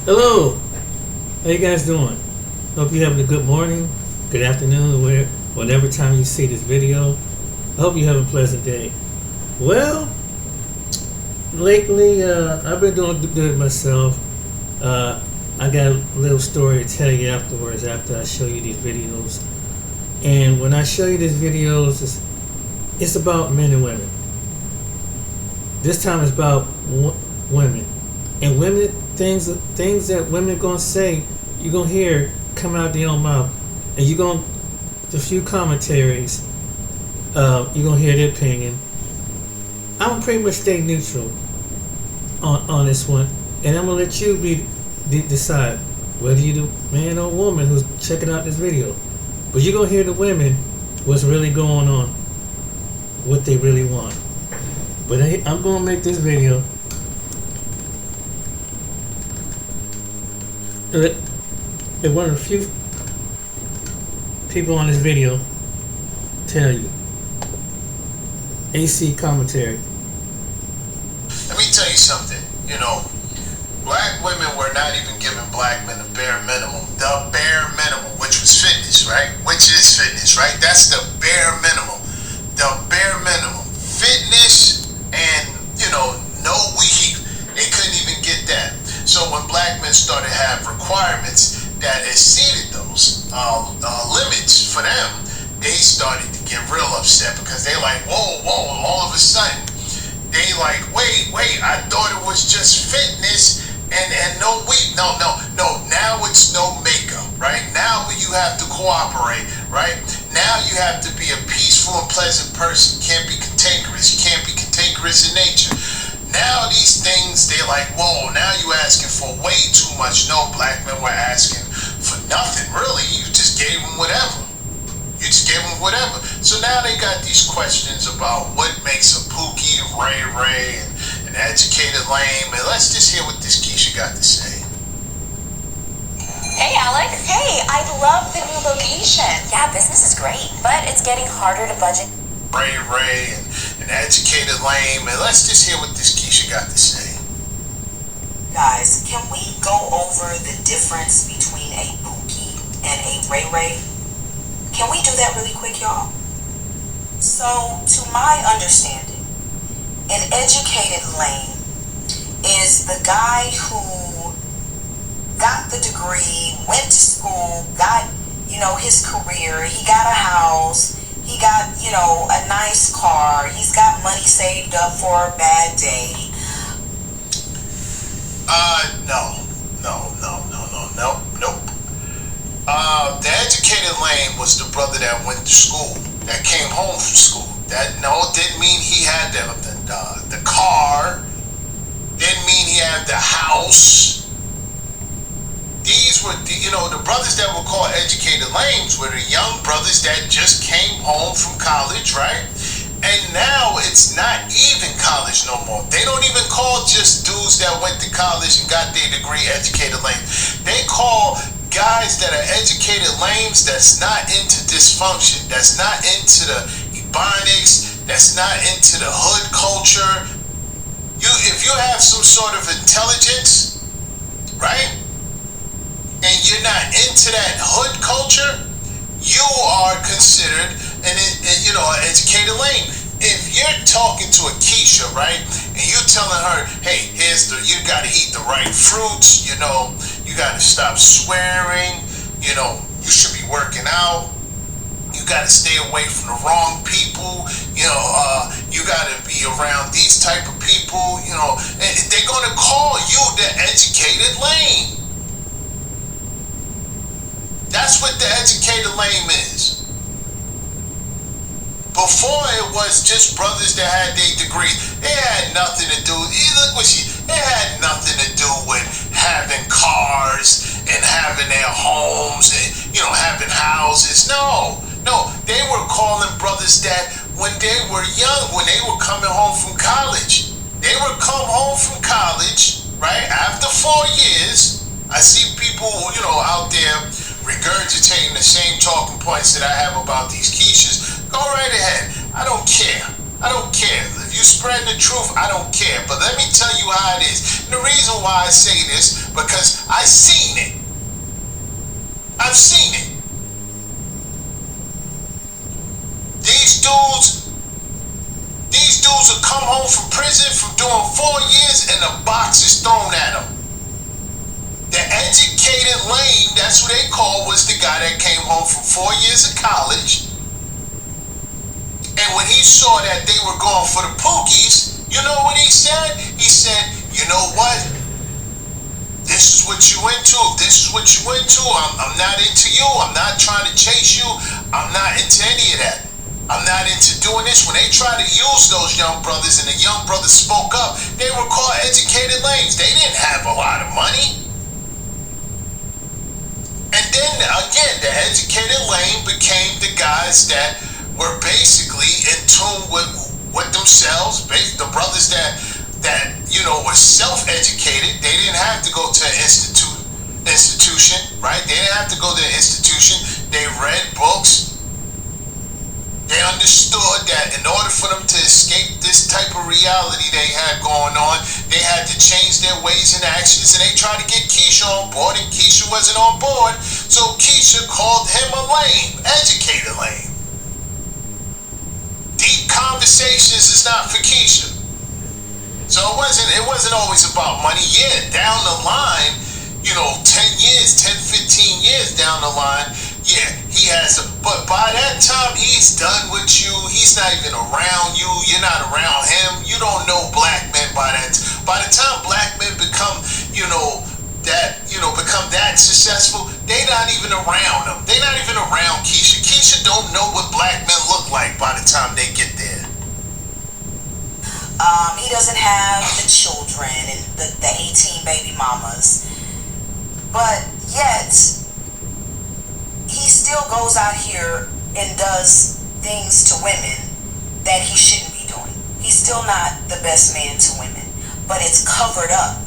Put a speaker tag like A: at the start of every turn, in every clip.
A: Hello, how you guys doing? Hope you're having a good morning, good afternoon, whatever time you see this video. I hope you have a pleasant day. Well, lately I've been doing good myself. I got a little story to tell you afterwards after I show you these videos. And when I show you these videos, it's about men and women. This time it's about women. And women, things that women are gonna say, you're gonna hear come out their own mouth, and a few commentaries, you're gonna hear their opinion. I'm gonna pretty much stay neutral on this one, and I'm gonna let you decide whether you're the man or woman who's checking out this video. But you're gonna hear the women what's really going on, what they really want. But I'm gonna make this video. And one of the few people on this video tell you. AC commentary.
B: Let me tell you something. Black women were not even giving black men the bare minimum. The bare minimum, which was fitness, right? Which is fitness, right? That's the bare minimum. The bare minimum. Fitness and, no weave. They couldn't even get that. So when black men started to have requirements that exceeded those limits for them, they started to get real upset because they like, whoa, all of a sudden, they like, wait, I thought it was just fitness and no weave. No, now it's no makeup, right? Now you have to cooperate, right? Now you have to be a peaceful and pleasant person. You can't be cantankerous. You can't be cantankerous in nature. Now these things, they're like, whoa, now you asking for way too much. No, black men were asking for nothing, really. You just gave them whatever. So now they got these questions about what makes a Pookie, Ray Ray, and an educated lame. And let's just hear what this Keisha got to say.
C: Hey, Alex. Hey, I love the new location. Yeah, business is great, but it's getting harder to budget.
B: Ray and an educated lame, and let's just hear what this Keisha got to say.
D: Guys, can we go over the difference between a Pookie and a Ray Ray? Can we do that really quick, y'all? So, to my understanding, an educated lame is the guy who got the degree, went to school, got, his career, he got a house, he got, a nice car. He's got money saved up for a bad day.
B: Nope. The educated lame was the brother that went to school, that came home from school. Didn't mean he had the car. Didn't mean he had the house. These were, the brothers that were called educated lames were the young brothers that just came home from college, right? And now it's not even college no more. They don't even call just dudes that went to college and got their degree educated lames. They call guys that are educated lames that's not into dysfunction, that's not into the ebonics, that's not into the hood culture. If you have some sort of intelligence, right? And you're not into that hood culture, you are considered an educated lame. If you're talking to a Keisha, right, and you're telling her, hey, you gotta eat the right fruits, you gotta stop swearing, you should be working out, you gotta stay away from the wrong people, you gotta be around these type of people, and they're gonna call you the educated lame. That's what the educated lame is. Before it was just brothers that had their degrees. It had nothing to do. It had nothing to do with having cars and having their homes and having houses. No. They were calling brothers that when they were young, when they were coming home from college. They would come home from college, right? After 4 years, I see people, out there regurgitating the same talking points that I have about these Keishas. Go right ahead. I don't care. If you spread the truth, I don't care. But let me tell you how it is. And the reason why I say this, because I seen it. I've seen it. These dudes will come home from prison from doing 4 years and a box is thrown at them. The educated lame, that's what they call, was the guy that came home from 4 years of college. And when he saw that they were going for the Pookies, you know what he said? He said, you know what? This is what you into. This is what you into. I'm not into you. I'm not trying to chase you. I'm not into any of that. I'm not into doing this. When they try to use those young brothers and the young brothers spoke up, they were called educated lames. They didn't have a lot of money. And then again, the educated lane became the guys that were basically in tune with themselves. The brothers that you know were self-educated. They didn't have to go to an institution, right? They didn't have to go to an institution. They read books. They understood that in order for them to escape this type of reality they had going on, they had to change their ways and actions, and they tried to get Keisha on board, and Keisha wasn't on board, so Keisha called him a lame, educated lame. Deep conversations is not for Keisha. So it wasn't always about money. Yeah, down the line, you know, 10 years, 10, 15 years down the line, yeah, he has but by that time he's done with you. He's not even around you. You're not around him. You don't know black men by that. By the time black men become, become that successful, they're not even around him. They're not even around Keisha. Keisha don't know what black men look like by the time they get there.
D: He doesn't have the children and the 18 baby mamas, but yet he still goes out here and does things to women that he shouldn't be doing. He's still not the best man to women, but it's covered up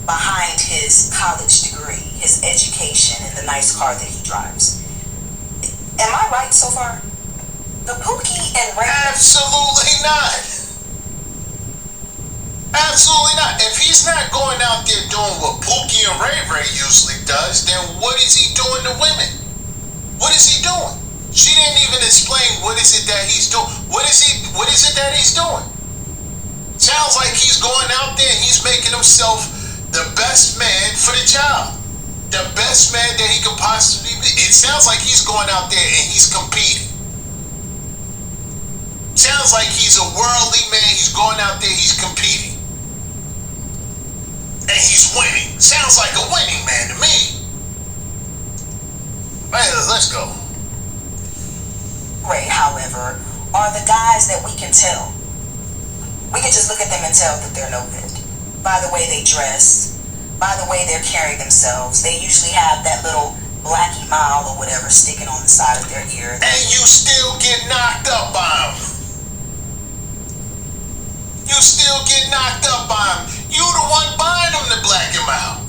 D: behind his college degree, his education, and the nice car that he drives. Am I right so far? The Pookie and Ray...
B: Absolutely not. Absolutely not. If he's not going out there doing what Pookie and Ray Ray usually does, then what is he doing to women? What is he doing? She didn't even explain what is it that he's doing. What is it that he's doing? Sounds like he's going out there and he's making himself the best man for the job. The best man that he could possibly be. It sounds like he's going out there and he's competing. Sounds like he's a worldly man. He's going out there, he's competing. And he's winning. Sounds like a winning man to me. Let's go.
D: Ray, however, are the guys that we can tell. We can just look at them and tell that they're no good. By the way they dress, by the way they're carrying themselves. They usually have that little Blackie Mile or whatever sticking on the side of their ear.
B: And you still get knocked up by them. You still get knocked up by them. You the one buying them the Blackie Mile.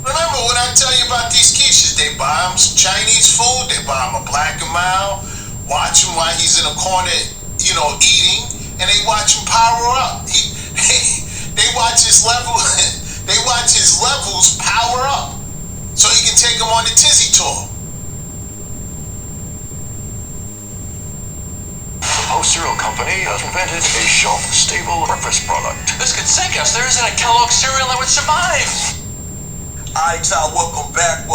B: Remember when I tell you about these Keishas, they buy him some Chinese food, they buy him a Blackie Mile, watch him while he's in a corner, eating, and they watch him power up. They watch his level, they watch his levels power up, so he can take them on the Tizzy tour.
E: The Post Cereal Company has invented a shelf-stable breakfast product.
F: This could sink us. There isn't a Kellogg cereal that would survive.
G: Alright, y'all, welcome back to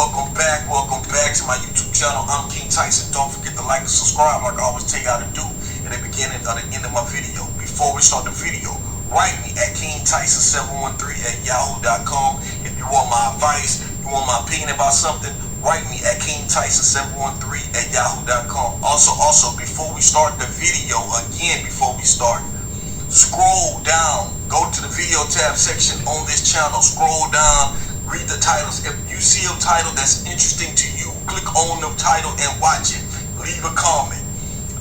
G: my YouTube channel. I'm King Tyson. Don't forget to like and subscribe like I always tell y'all to do at the beginning or the end of my video. Before we start the video, write me at KingTyson713@yahoo.com. If you want my advice, you want my opinion about something, write me at KingTyson713@yahoo.com. Also, before we start the video, scroll down, go to the video tab section on this channel, scroll down, read the titles. If you see a title that's interesting to you, click on the title and watch it. Leave a comment.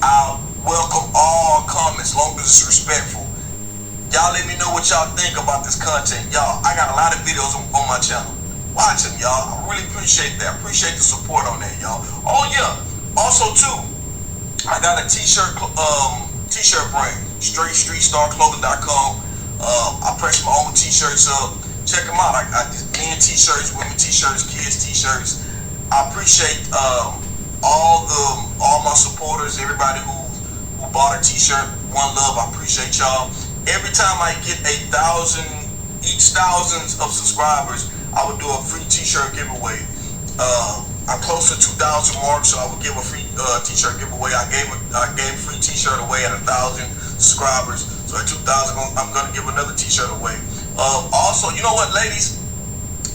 G: I'll welcome all comments, long as it's respectful. Y'all let me know what y'all think about this content. Y'all, I got a lot of videos on my channel. Watch them, y'all. I really appreciate that. Appreciate the support on that, y'all. Oh yeah. Also too, I got a t-shirt brand, StraightStreetStarClothing.com. I press my own t-shirts up. Check them out. I men t-shirts, women t-shirts, kids t-shirts. I appreciate all my supporters, everybody who bought a t-shirt. One love. I appreciate y'all. Every time I get thousands of subscribers, I would do a free t-shirt giveaway. I'm close to 2,000 mark, so I would give a free t-shirt giveaway. I gave a free t-shirt away at 1,000 subscribers. So at 2,000, I'm gonna give another t-shirt away. Also, you know what, ladies?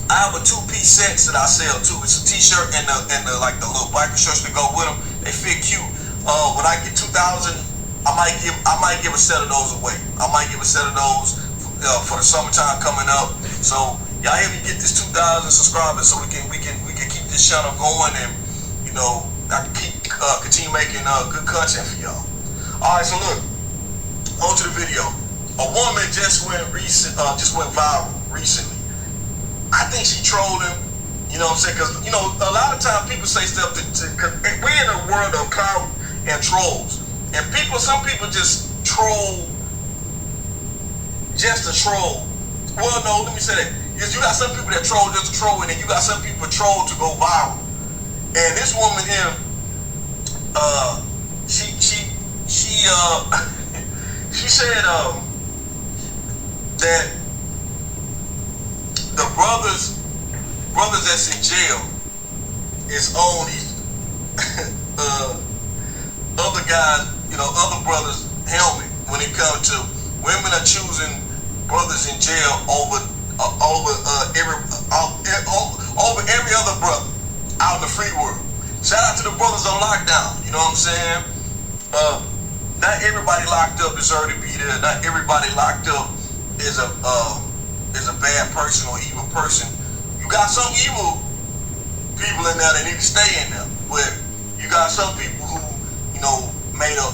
G: I have a 2-piece sets that I sell too. It's a t-shirt and the like the little biker shirts that go with them. They fit cute. When I get 2,000, I might give a set of those away. I might give a set of those for the summertime coming up. So y'all help me get this 2,000 subscribers so we can keep this channel going, and I can continue making good content for y'all. All right, so look, on to the video. A woman just went viral recently. I think she trolled him. You know what I'm saying? Because a lot of times people say stuff because we're in a world of clout and trolls, and some people just troll just to troll. Well, no, let me say that. Because you got some people that troll just to troll, and then you got some people troll to go viral. And this woman here, she said that the brothers that's in jail is on these other guys, other brothers' helmet when it comes to women are choosing brothers in jail over every other brother out in the free world. Shout out to the brothers on lockdown. You know what I'm saying? Not everybody locked up deserve to be there. Not everybody locked up is a bad person or evil person. You got some evil people in there that need to stay in there, but you got some people who made a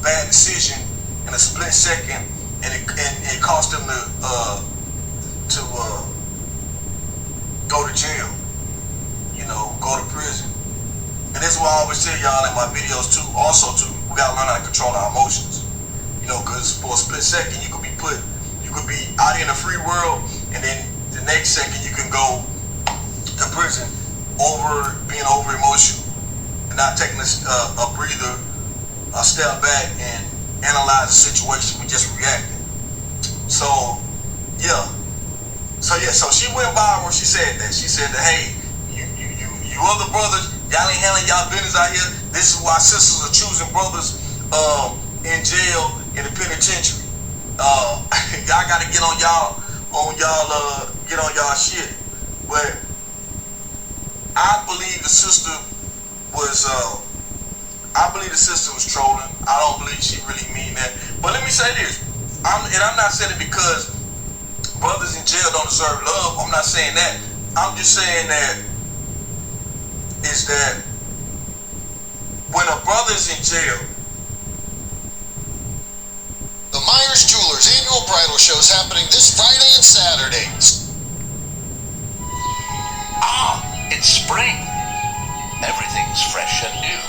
G: bad decision in a split second, and it cost them to go to jail, go to prison. And that's why I always tell y'all in my videos too, we gotta learn how to control our emotions. Because for a split second you could be out in the free world, and then the next second you can go to prison over being over emotional and not taking a breather, a step back and analyze the situation. We just reacting. So she went viral. She said that. She said that, hey, you other brothers, y'all ain't handling y'all business out here. This is why sisters are choosing brothers in jail, in the penitentiary. Y'all gotta get on y'all shit. But I believe the sister was trolling. I don't believe she really mean that. But let me say this. I'm not saying it because brothers in jail don't deserve love. I'm not saying that. I'm just saying that when a brother's in jail.
B: The Myers Jewelers annual bridal show is happening this Friday and Saturday.
E: It's spring. Everything's fresh and new.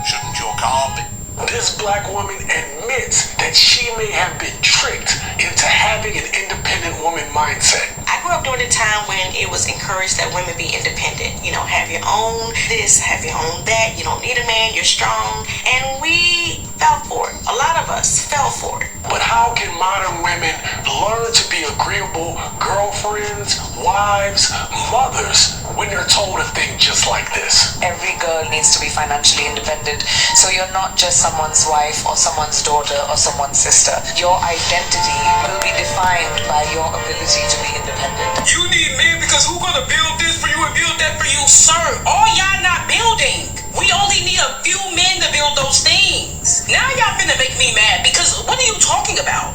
E: Shouldn't your car be?
H: This black woman admits that she may have been tricked into having an independent woman mindset.
D: I grew up during a time when it was encouraged that women be independent. Have your own this, have your own that. You don't need a man, you're strong. And we fell for it. A lot of us fell for it.
H: But how can modern women learn to be agreeable girlfriends, wives, mothers when they're told a thing just like this?
I: Every girl needs to be financially independent. So you're not just someone's wife or someone's daughter or someone's sister. Your identity will be defined by your ability to be independent.
F: You need men because who's gonna build this for you and build that for you? Sir, all y'all not building. We only need a few men to build those things. Now y'all finna make me mad because what are you talking about?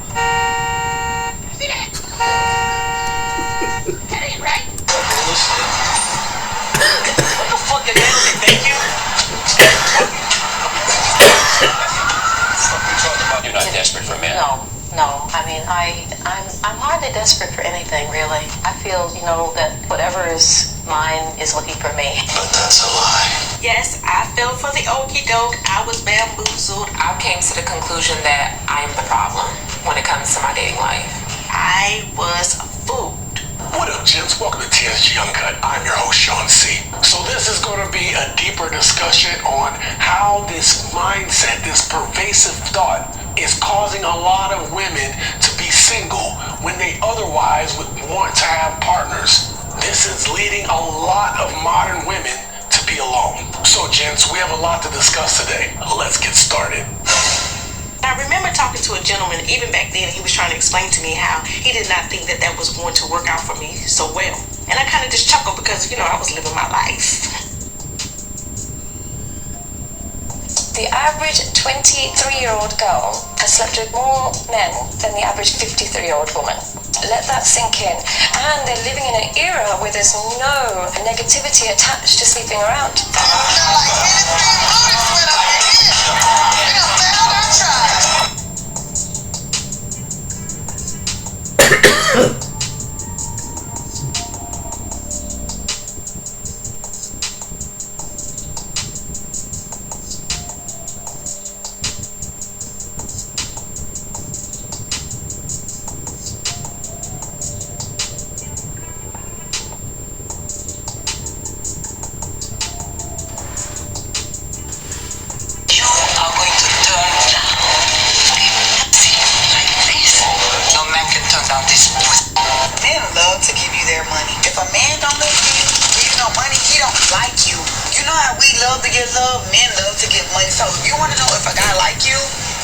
C: See that? That ain't right.
F: What the fuck did that say? Thank you.
E: You're not desperate for men.
I: No. I mean, I'm hardly desperate for anything, really. I feel, that whatever is mine is looking for me.
G: But that's a lie.
D: Yes, I fell for the okie doke. I was bamboozled.
I: I came to the conclusion that I am the problem. when it comes to my dating life.
F: I was fooled.
H: What up, gents? Welcome to TSG Uncut. I'm your host, Sean C. So this is going to be a deeper discussion on how this mindset, this pervasive thought, is causing a lot of women to be single when they otherwise would want to have partners. This is leading a lot of modern women to be alone. So, gents, we have a lot to discuss today. Let's get started.
F: I remember talking to a gentleman, even back then, he was trying to explain to me how he did not think that was going to work out for me so well. And I kind of just chuckled because, I was living my life.
C: The average 23-year-old girl has slept with more men than the average 53-year-old woman. Let that sink in. And they're living in an era where there's no negativity attached to sleeping around.
D: Men love to give you their money. If a man don't love you no money, he don't like you. You know how we love to get love? Men love to get money. So if you want to know if a guy like you,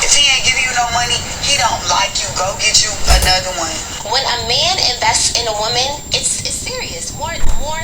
D: if he ain't giving you no money, he don't like you. Go get you another one.
J: When a man invests in a woman, it's serious, more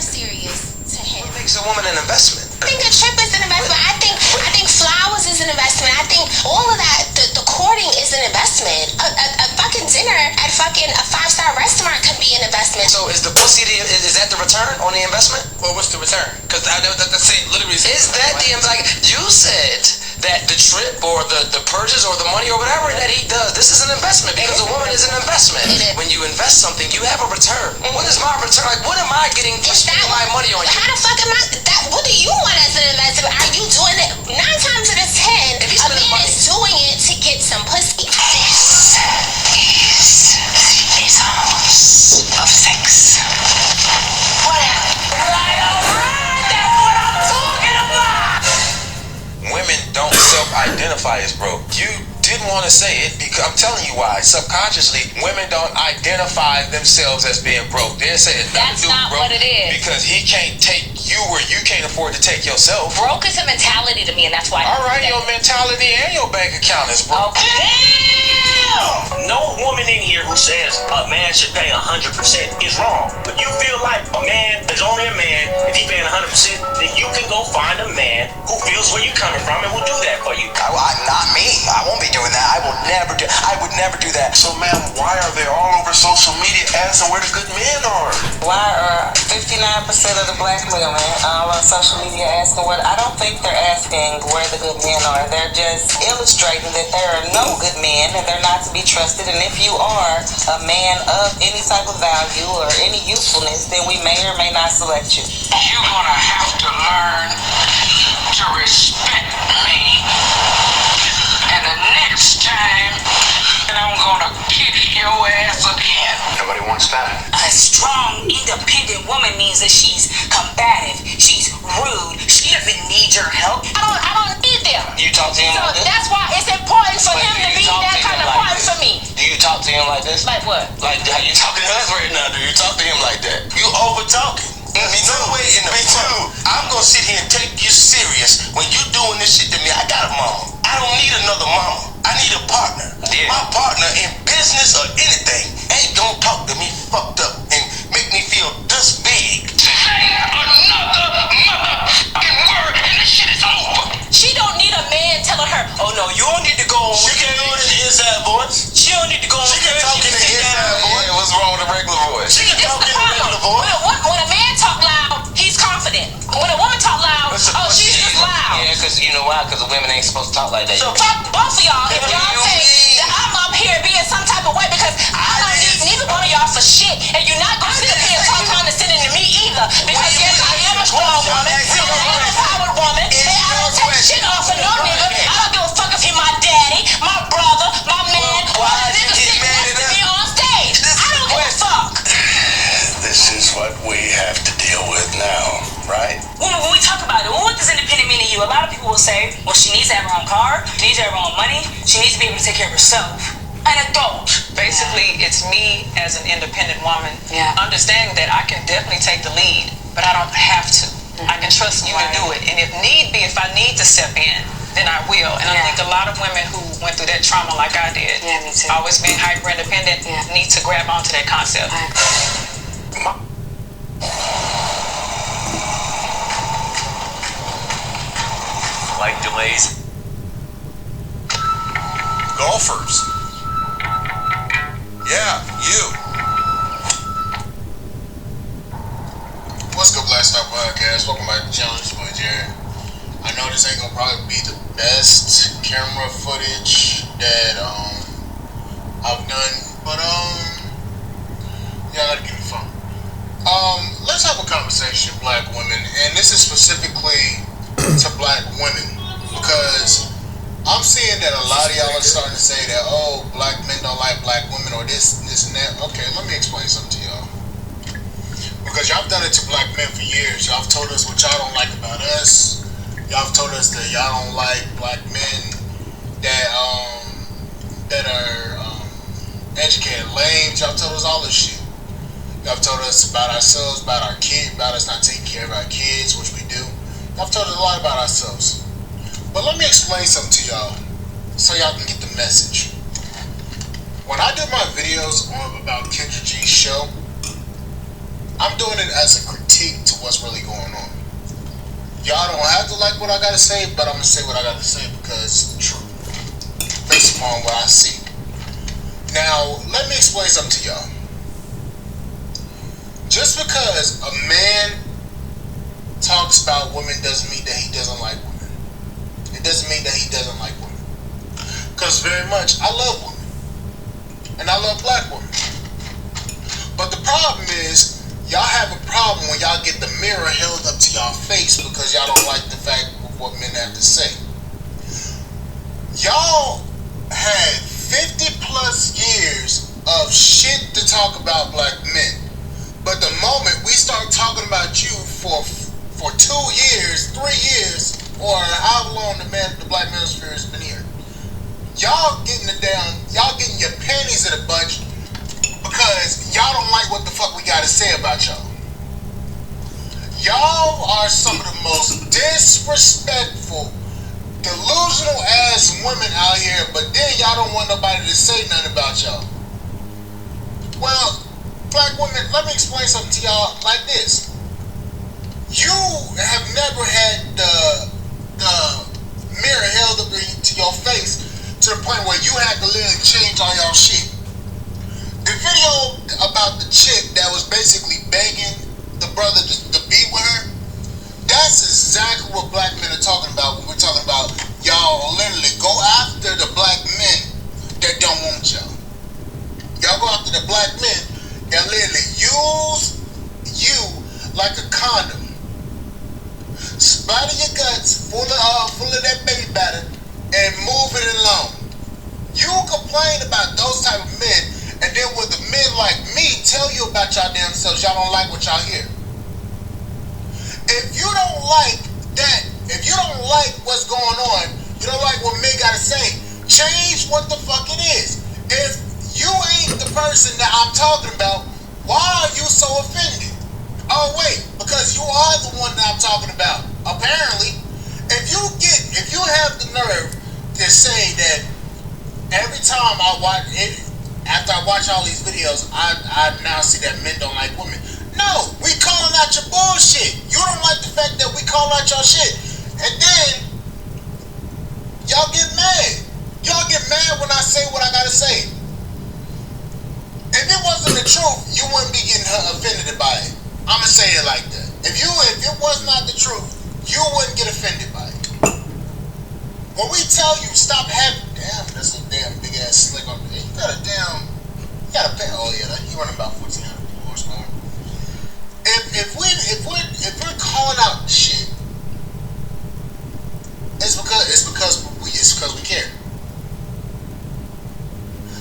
J: serious to him.
K: What makes a woman an investment?
J: I think a trip is an investment. I think flowers is an investment. I think all of that, the courting is an investment. A fucking dinner at fucking a 5-star restaurant can be an investment.
K: So is the pussy, is that the return on the investment?
L: Well, what's the return? Because that's it, literally.
K: Is that the, like, you said that the trip or the purchase or the money or whatever that he does, this is an investment because a woman is an investment. When you invest something, you have a return. What is my return? Like, what am I getting for spending my money on you?
J: How the fuck am I, what do you want as an investment? Are you doing it? 9 times out of 10, a man is doing it to get some pussy.
I: This is the essence of sex.
L: Women don't self-identify as broke. You didn't want to say it because I'm telling you why. Subconsciously, women don't identify themselves as being broke. They say it's
J: That's not
L: broke
J: what it is.
L: because he can't take you where you can't afford to take yourself.
J: Broke is a mentality to me, and that's why.
L: All right, your mentality and your bank account is broke.
M: Damn! No woman in here who says a man should pay 100% is wrong. But you feel like a man is only a man if he paying 100%, then you can go find a man who feels where you're coming from and will do that for you.
K: Not me. I won't be doing that. I would never do that.
G: So, ma'am, why are they all over social media asking where the good men are?
I: Why are 59% of the black women all on social media asking what? I don't think they're asking where the good men are. They're just illustrating that there are no good men and they're not to be trusted. And if you are a man of any type of value or any usefulness, then we may or may not select you.
H: You're gonna have to learn to respect me. And the next time, I'm gonna kick your ass again.
E: Nobody wants that.
D: A strong, independent woman means that she's combative, she's rude, she doesn't need your help.
J: I don't need them.
K: Do you talk to him
J: So
K: like this?
J: that's why it's important for
K: But
J: him
K: do
J: to
K: you
J: be
K: talk
J: that
K: to
J: kind
K: him
J: of
K: like
J: partner
K: this?
J: for me.
K: Do you talk to him like this?
J: Like what?
K: Like how you talking to us right now? Do you talk to him like that?
G: You over talking. Me too. I'm gonna sit here and take you serious when you doing this shit to me. I got a mama. I don't need another mama. I need a partner.
K: Yeah.
G: My partner in business or anything ain't gonna talk to me fucked up and make me feel this big.
H: Say another motherfucking word and this shit is over.
J: She don't need a man telling her, oh no, you don't need to go on.
G: She can do it in the inside voice.
J: She don't need to go on.
G: She can talk in the inside voice.
K: What's wrong with the regular voice?
G: She can
J: This
G: talk
J: is
G: in
J: the
G: the regular
J: problem.
G: voice.
J: When a man talk loud, he's confident. When a woman talk loud, oh, she's just loud.
K: Yeah, because you know why? Because the women ain't supposed to talk like that.
J: So fuck both of y'all if y'all think that I'm up here being some type of way because I don't need neither one of y'all for shit. And you're not going to sit up here and talk condescending to me either. Because yes, I am a strong woman. And I am a empowered woman. And I don't take shit off of no nigga. I don't give a fuck if he my daddy, my brother, my man, or the nigga will say, well, she needs to have her own car, she needs to have her own money, she needs to be able to take care of herself. An adult.
I: Basically, it's me as an independent woman understanding that I can definitely take the lead, but I don't have to. I can trust you to do it. And if need be, if I need to step in, then I will. And I think a lot of women who went through that trauma like I did, always being hyper independent, need to grab onto that concept.
L: Flight delays.
G: Golfers. Yeah, you.
B: What's good, Black Star Podcast? Welcome back to the channel. It's your boy Jared. I know this ain't gonna probably be the best camera footage that I've done, but yeah, I gotta give me fun. Let's have a conversation, black women, and this is specifically to black women, because I'm seeing that a lot of y'all are starting to say that, oh, black men don't like black women, or this and that. Okay, let me explain something to y'all. Because y'all have done it to black men for years. Y'all have told us what y'all don't like about us. Y'all have told us that y'all don't like black men that are educated lames. Y'all have told us all this shit. Y'all have told us about ourselves, about our kids, about us not taking care of our kids, which we do. Y'all have told us a lot about ourselves. But let me explain something to y'all so y'all can get the message. When I do my videos about Kendra G's show, I'm doing it as a critique to what's really going on. Y'all don't have to like what I gotta say, but I'm gonna say what I gotta say because it's the truth, based upon what I see. Now, let me explain something to y'all. Just because a man talks about women doesn't mean that he doesn't like women. It doesn't mean that he doesn't like women. Because very much, I love women. And I love black women. But the problem is, y'all have a problem when y'all get the mirror held up to y'all face because y'all don't like the fact of what men have to say. Y'all had 50 plus years of shit to talk about black men. But the moment we start talking about you for 2 years, 3 years, or however long the black manosphere has been here, y'all getting your panties in a bunch because y'all don't like what the fuck we gotta say about y'all. Y'all are some of the most disrespectful, delusional ass women out here, but then y'all don't want nobody to say nothing about y'all. Well, black women, let me explain something to y'all like this. You have never had the mirror held up to your face to the point where you had to literally change all y'all shit. The video about the chick that was basically begging the brother to be with her, that's exactly what black men are talking about when we're talking about y'all literally go after the black men that don't want y'all. Y'all go after the black men that literally use you like a condom. Spider your guts full of that baby batter and move it along. You complain about those type of men, and then when the men like me tell you about y'all damn selves, y'all don't like what y'all hear. If you don't like that, if you don't like what's going on, you don't like what men gotta say, change what the fuck it is. If you ain't the person that I'm talking about, why are you so offended? Oh wait, because you are the one that I'm talking about. Apparently, if you have the nerve to say that every time I watch it, after I watch all these videos, I now see that men don't like women. No, we calling out your bullshit. You don't like the fact that we call out your shit. And then, y'all get mad. Y'all get mad when I say what I gotta say. If it wasn't the truth, you wouldn't be getting offended by it. I'ma say it like that. If it was not the truth, you wouldn't get offended by it. When we tell you stop having, damn, that's a damn big ass slick on there. You gotta pay. Oh yeah, you running about 1,400 horsepower. If we're calling out shit, it's because we care.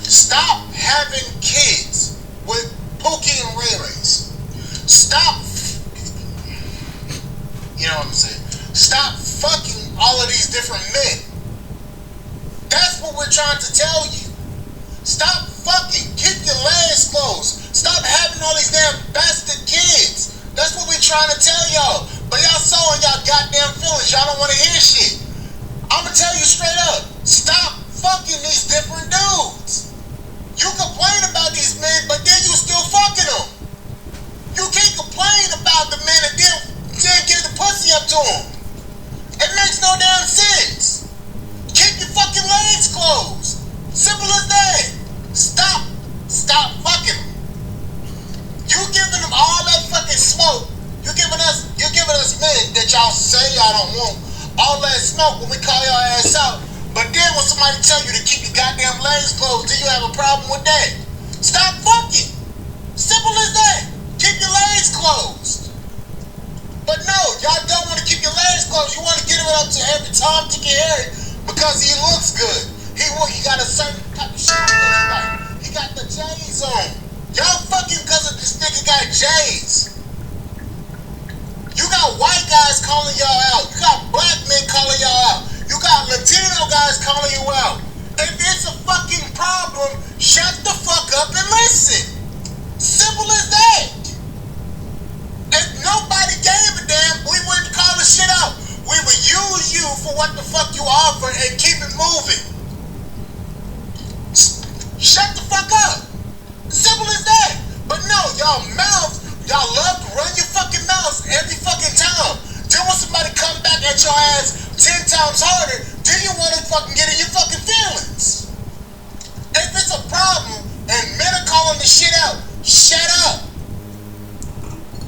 B: Stop having kids with Pookie and Ray Rays. Stop. You know what I'm saying? Stop fucking all of these different men. That's what we're trying to tell you. Stop fucking, keep your legs closed. Stop having all these damn bastard kids. That's what we're trying to tell y'all. But y'all so in y'all goddamn feelings. Y'all don't want to hear shit. I'ma tell you straight up. Stop fucking these different dudes. You complain about these men, but then you still fucking them. You can't complain about the men and then give the pussy up to them. It makes no damn sense. Keep your fucking legs closed. Simple as that. Stop fucking them. You giving them all that fucking smoke. You giving us men that y'all say y'all don't want all that smoke when we call your ass out. But then when somebody tell you to keep your goddamn legs closed, do you have a problem with that? Stop fucking. Simple as that. Keep your legs closed. But no, y'all don't want to keep your legs closed. You want to get it up to every Tom, Dick, and Harry because he looks good. He got a certain type of shit he looks like. He got the J's on. Y'all fucking because of this nigga got J's. You got white guys calling y'all out. You got black men calling y'all out. You got Latino guys calling you out. If it's a fucking problem, shut the fuck up and listen. Simple as that. If nobody gave a damn, we wouldn't call the shit out. We would use you for what the fuck you offer and keep it moving. Shut the fuck up. Simple as that. But no, y'all love to run your fucking mouths every fucking time. Then when somebody come back at your ass 10 times harder, then you want to fucking get in your fucking feelings. If it's a problem and men are calling the shit out, shut up.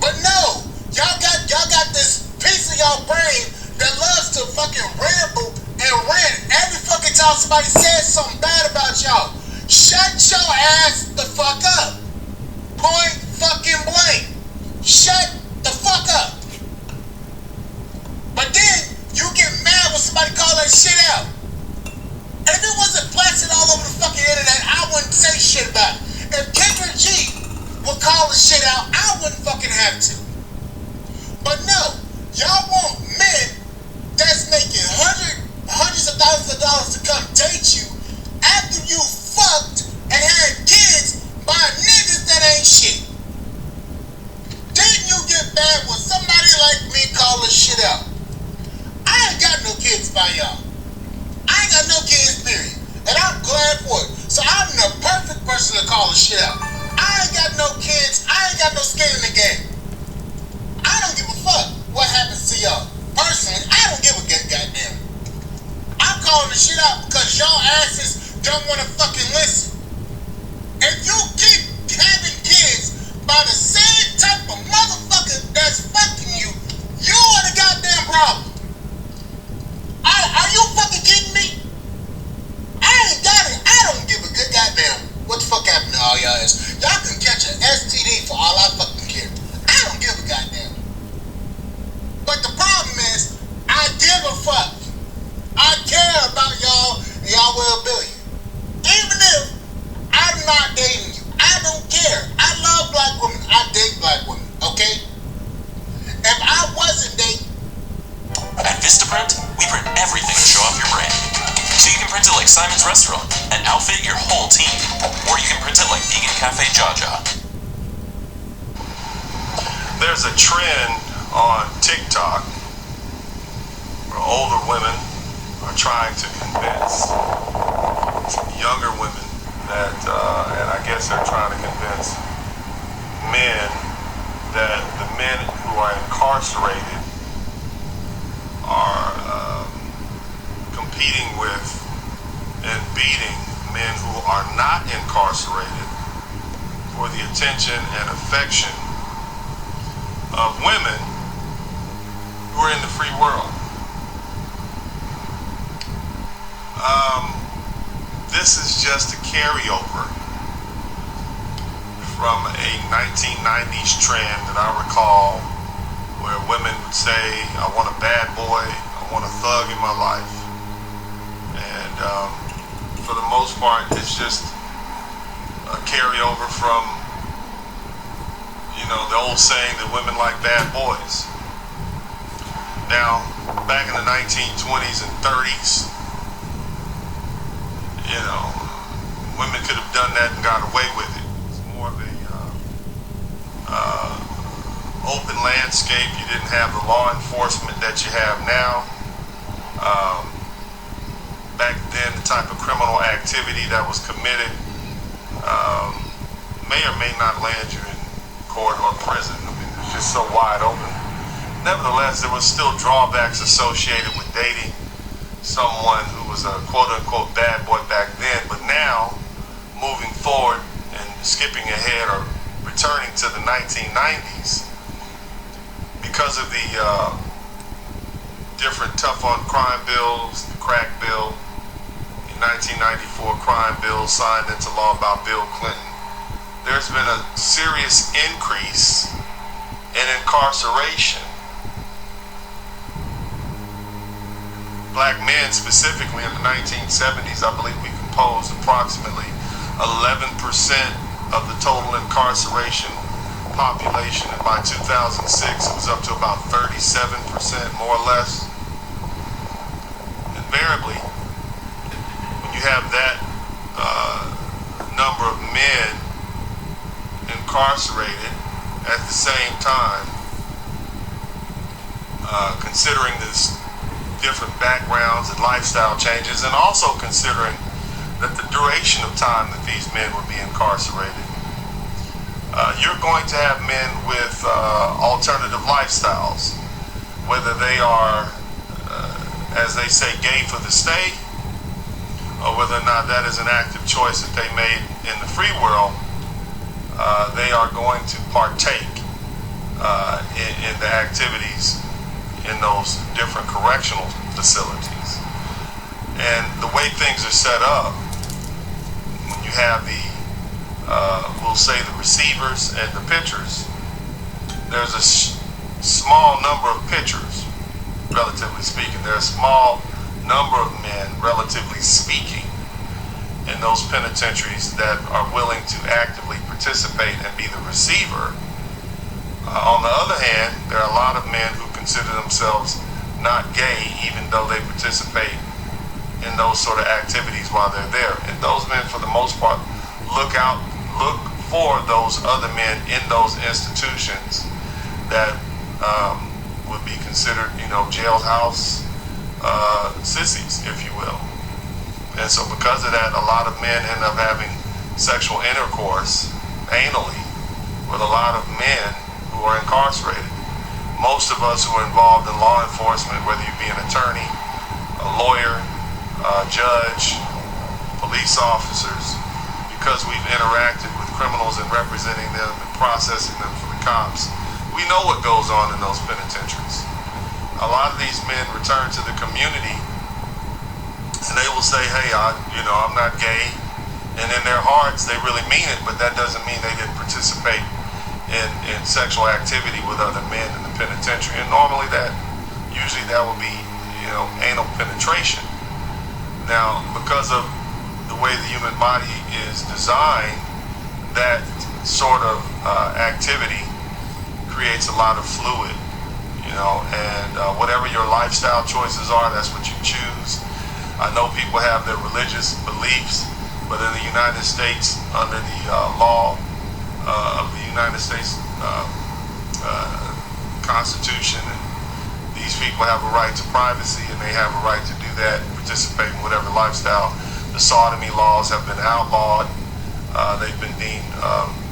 B: But no, y'all got this piece of y'all brain that loves to fucking ramble and rant every fucking time somebody says something bad about y'all. Shut your ass the fuck up. Point fucking blank. Shut the fuck up. But then you get mad when somebody call that shit out. If it wasn't plastered all over the fucking internet, I wouldn't say shit about it. If Kendrick G would call the shit out, I wouldn't fucking have to. But no, y'all want men that's making hundreds of thousands of dollars to come date you after you fucked and had kids by niggas that ain't shit. Then you get mad when somebody like me call this shit out. I ain't got no kids by y'all. I ain't got no kids, period. And I'm glad for it. So I'm the perfect person to call this shit out. I ain't got no kids. I ain't got no skin in the game. I don't give a fuck what happens to y'all. Personally, I don't give a goddamn. I'm calling the shit out because y'all asses don't want to fucking listen. If you keep having kids by the same type of motherfucker that's fucking you, you are the goddamn problem. Are you fucking kidding me? I ain't got it. I don't give a good goddamn what the fuck happened to all y'all ass. Y'all can catch an STD for all I fucking care. I don't give a goddamn. But the problem is, I give a fuck. I care about y'all and y'all well-being. Even if I'm not dating you, I don't care. I love black women. I date black women, okay? If I wasn't dating...
N: At Vistaprint, we print everything to show off your brand. So you can print it like Simon's Restaurant and outfit your whole team. Or you can print it like Vegan Cafe Jaja.
G: There's a trend on TikTok where older women are trying to convince younger women that, and I guess they're trying to convince men that the men who are incarcerated are competing with and beating men who are not incarcerated for the attention and affection of women who are in the free world. This is just a carryover from a 1990s trend that I recall, where women would say, I want a bad boy, I want a thug in my life. And for the most part, it's just a carryover from, you know, the old saying that women like bad boys.
O: Now, back in the 1920s and 30s, you know, women could have done that and got away with it. It's more of a open landscape. You didn't have the law enforcement that you have now. Back then, the type of criminal activity that was committed may or may not land you in court or prison. I mean, it's just so wide open. Nevertheless, there was still drawbacks associated with dating someone who was a quote-unquote bad boy back then. But now, moving forward and skipping ahead or returning to the 1990s, because of the different tough on crime bills, the crack bill, the 1994 crime bill signed into law by Bill Clinton, there's been a serious increase in incarceration. Black men, specifically in the 1970s, I believe we composed approximately 11% of the total incarceration population, and by 2006 it was up to about 37%, more or less. Invariably, when you have that number of men incarcerated at the same time, considering this different backgrounds and lifestyle changes, and also considering that the duration of time that these men would be incarcerated, you're going to have men with alternative lifestyles, whether they are, as they say, gay for the state, or whether or not that is an active choice that they made in the free world. They are going to partake in the activities in those different correctional facilities. And the way things are set up, when you have the we'll say the receivers and the pitchers, there's a small number of pitchers, relatively speaking. There's a small number of men, relatively speaking, in those penitentiaries that are willing to actively participate and be the receiver. On the other hand, there are a lot of men who consider themselves not gay, even though they participate in those sort of activities while they're there. And those men, for the most part, look for those other men in those institutions that would be considered, jailhouse sissies, if you will. And so because of that, a lot of men end up having sexual intercourse anally with a lot of men who are incarcerated. Most of us who are involved in law enforcement, whether you be an attorney, a lawyer, a judge, police officers, because we've interacted with criminals and representing them and processing them for the cops, we know what goes on in those penitentiaries. A lot of these men return to the community and they will say, hey, I'm not gay. And in their hearts, they really mean it, but that doesn't mean they didn't participate in sexual activity with other men in the penitentiary. And normally usually that will be, anal penetration. Now, because of the way the human body is designed, that sort of activity creates a lot of fluid, and whatever your lifestyle choices are, that's what you choose. I know people have their religious beliefs, but in the United States, under the law of the United States Constitution, these people have a right to privacy, and they have a right to do that, participate in whatever lifestyle. The sodomy laws have been outlawed. They've been deemed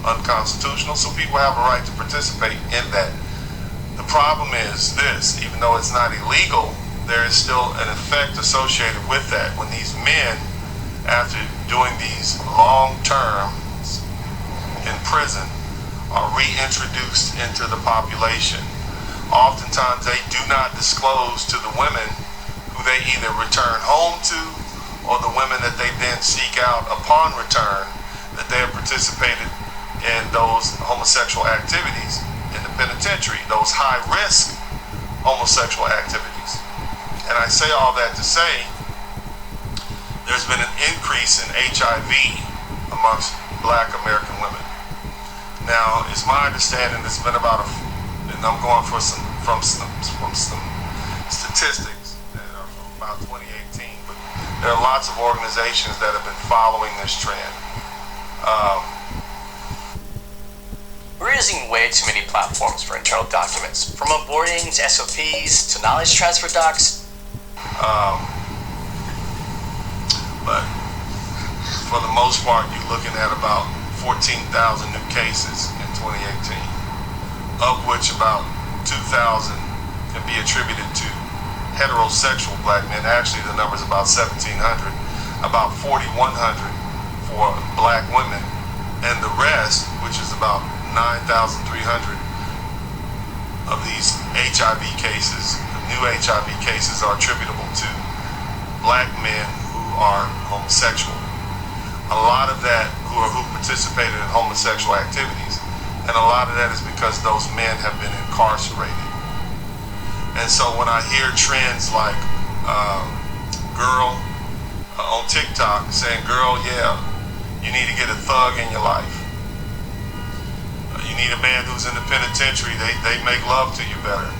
O: unconstitutional, so people have a right to participate in that. The problem is this: even though it's not illegal, there is still an effect associated with that. When these men, after doing these long terms in prison, are reintroduced into the population, oftentimes they do not disclose to the women who they either return home to, or the women that they then seek out upon return, that they have participated in those homosexual activities in the penitentiary, those high-risk homosexual activities. And I say all that to say, there's been an increase in HIV amongst Black American women. Now, it's my understanding it's been about and I'm going from some statistics that are from about 2018, but there are lots of organizations that have been following this trend.
P: We're using way too many platforms for internal documents, from onboarding to SOPs to knowledge transfer docs.
O: But for the most part, you're looking at about 14,000 new cases in 2018, of which about 2,000 can be attributed to heterosexual black men. Actually, the number is about 1,700, about 4,100 for black women, and the rest, which is about 9,300 of these HIV cases, new HIV cases, are attributable to black men who are homosexual. A lot of that who participated in homosexual activities, and a lot of that is because those men have been incarcerated. And so when I hear trends like girl on TikTok saying, girl, yeah, you need to get a thug in your life. You need a man who's in the penitentiary. They make love to you better.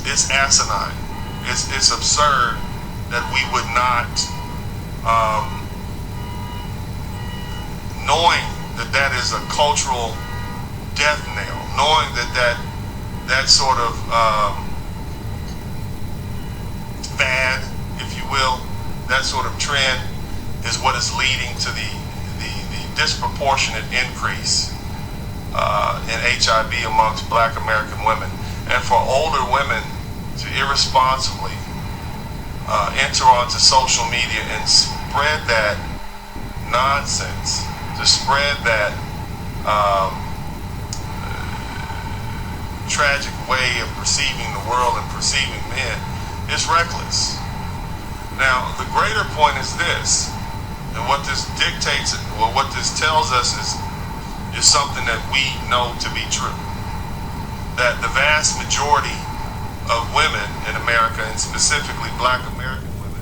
O: It's asinine. It's absurd that we would not, knowing that is a cultural death knell, knowing that sort of fad, if you will, that sort of trend is what is leading to the disproportionate increase in HIV amongst black American women. And for older women to irresponsibly enter onto social media and spread that nonsense, to spread that tragic way of perceiving the world and perceiving men is reckless. Now, the greater point is this, and what this dictates, well, what this tells us is something that we know to be true. That the vast majority of women in America, and specifically black American women,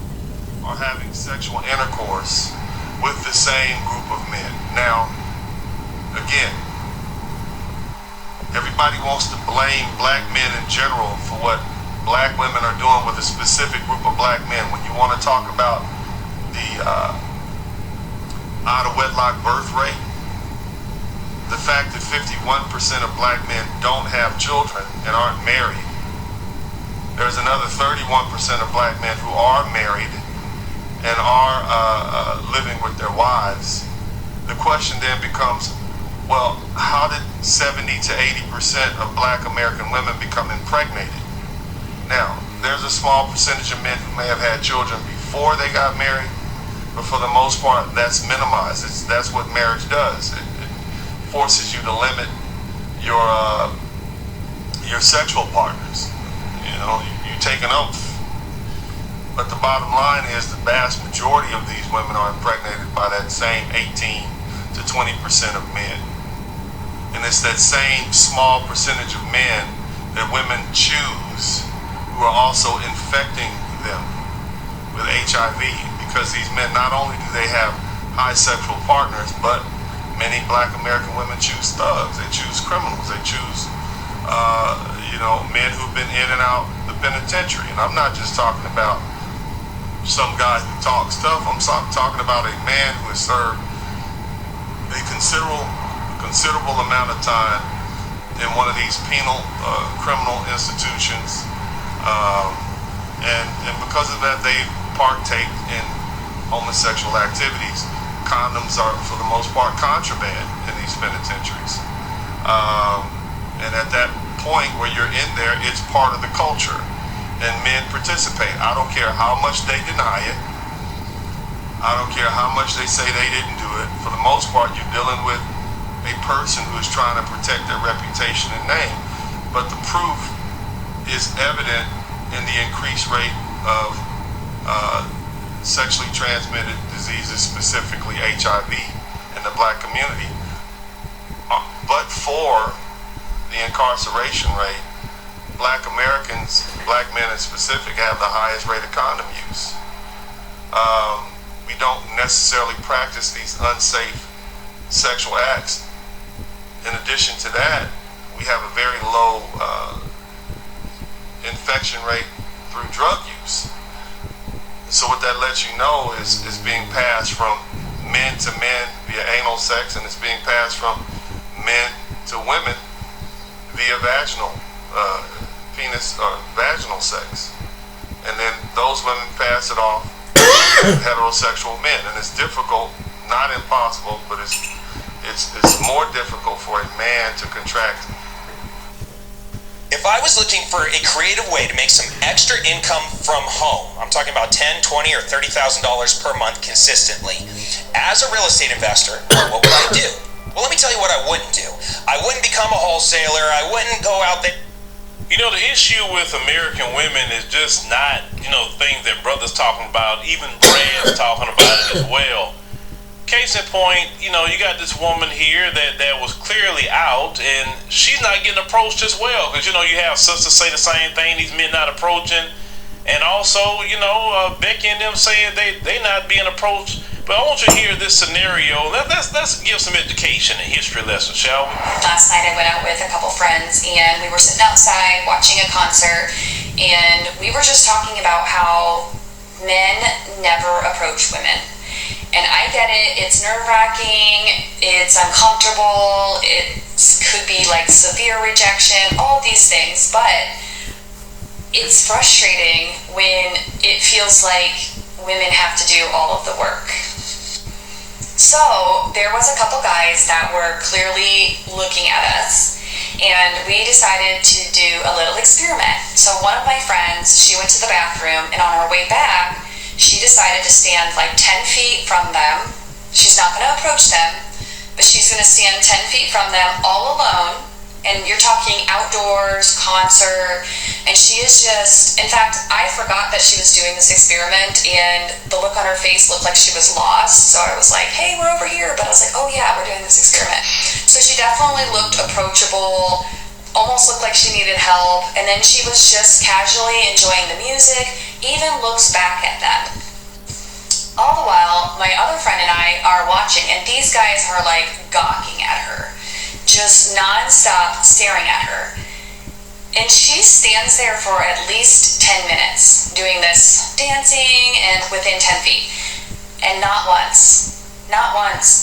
O: are having sexual intercourse with the same group of men. Now, again, everybody wants to blame black men in general for what black women are doing with a specific group of black men. When you want to talk about the out-of-wedlock birth rate, the fact that 51% of black men don't have children and aren't married. There's another 31% of black men who are married and are living with their wives. The question then becomes, well, how did 70 to 80% of black American women become impregnated? Now, there's a small percentage of men who may have had children before they got married, but for the most part, that's minimized. That's what marriage does. It forces you to limit your sexual partners. You know, you take an oath. But the bottom line is the vast majority of these women are impregnated by that same 18 to 20% of men. And it's that same small percentage of men that women choose who are also infecting them with HIV. Because these men, not only do they have high sexual partners, but many black American women choose thugs, they choose criminals, they choose men who've been in and out the penitentiary. And I'm not just talking about some guy who talks tough. I'm talking about a man who has served a considerable amount of time in one of these penal criminal institutions, and because of that, they partake in homosexual activities. Condoms are, for the most part, contraband in these penitentiaries. And at that point where you're in there, it's part of the culture. And men participate. I don't care how much they deny it. I don't care how much they say they didn't do it. For the most part, you're dealing with a person who is trying to protect their reputation and name. But the proof is evident in the increased rate of sexually transmitted diseases, specifically HIV, in the black community. But for the incarceration rate, black Americans, black men in specific, have the highest rate of condom use. We don't necessarily practice these unsafe sexual acts. In addition to that, we have a very low infection rate through drug use. So what that lets you know is being passed from men to men via anal sex, and it's being passed from men to women via vaginal penis or vaginal sex, and then those women pass it off to heterosexual men. And it's difficult, not impossible, but it's more difficult for a man to contract.
Q: If I was looking for a creative way to make some extra income from home, I'm talking about $10,000, $20,000, or $30,000 per month consistently, as a real estate investor, what would I do? Well, let me tell you what I wouldn't do. I wouldn't become a wholesaler. I wouldn't go out there.
O: You know, the issue with American women is just not, things that brother's talking about. Even Brad's talking about it as well. Case in point, you got this woman here that was clearly out, and she's not getting approached as well, because you have sisters say the same thing, these men not approaching, and also Becky and them saying they not being approached. But I want you to hear this scenario. Let's give some education and history lesson, shall we?
R: Last night I went out with a couple friends, and we were sitting outside watching a concert, and we were just talking about how men never approach women. And I get it, it's nerve-wracking, it's uncomfortable, it could be like severe rejection, all these things, but it's frustrating when it feels like women have to do all of the work. So there was a couple guys that were clearly looking at us, and we decided to do a little experiment. So one of my friends, she went to the bathroom, and on her way back, she decided to stand like 10 feet from them. She's not going to approach them, but she's going to stand 10 feet from them all alone. And you're talking outdoors, concert, and she is just, in fact, I forgot that she was doing this experiment, and the look on her face looked like she was lost. So I was like, hey, we're over here. But I was like, oh yeah, we're doing this experiment. So she definitely looked approachable, almost looked like she needed help, and then she was just casually enjoying the music, even looks back at them. All the while, my other friend and I are watching, and these guys are like gawking at her, just non-stop staring at her. And she stands there for at least 10 minutes doing this dancing and within 10 feet. And not once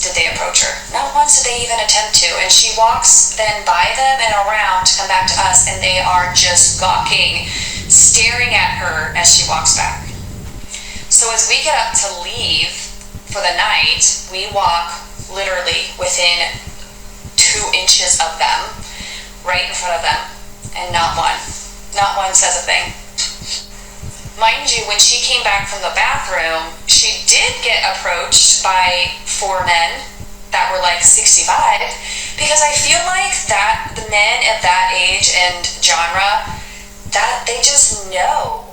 R: did they approach her. Not once did they even attempt to. And she walks then by them and around to come back to us, and they are just gawking, staring at her as she walks back. So as we get up to leave for the night, we walk literally within 2 inches of them, right in front of them, and not one says a thing. Mind you, when she came back from the bathroom, she did get approached by 4 men that were like 65, because I feel like that the men of that age and genre, that they just know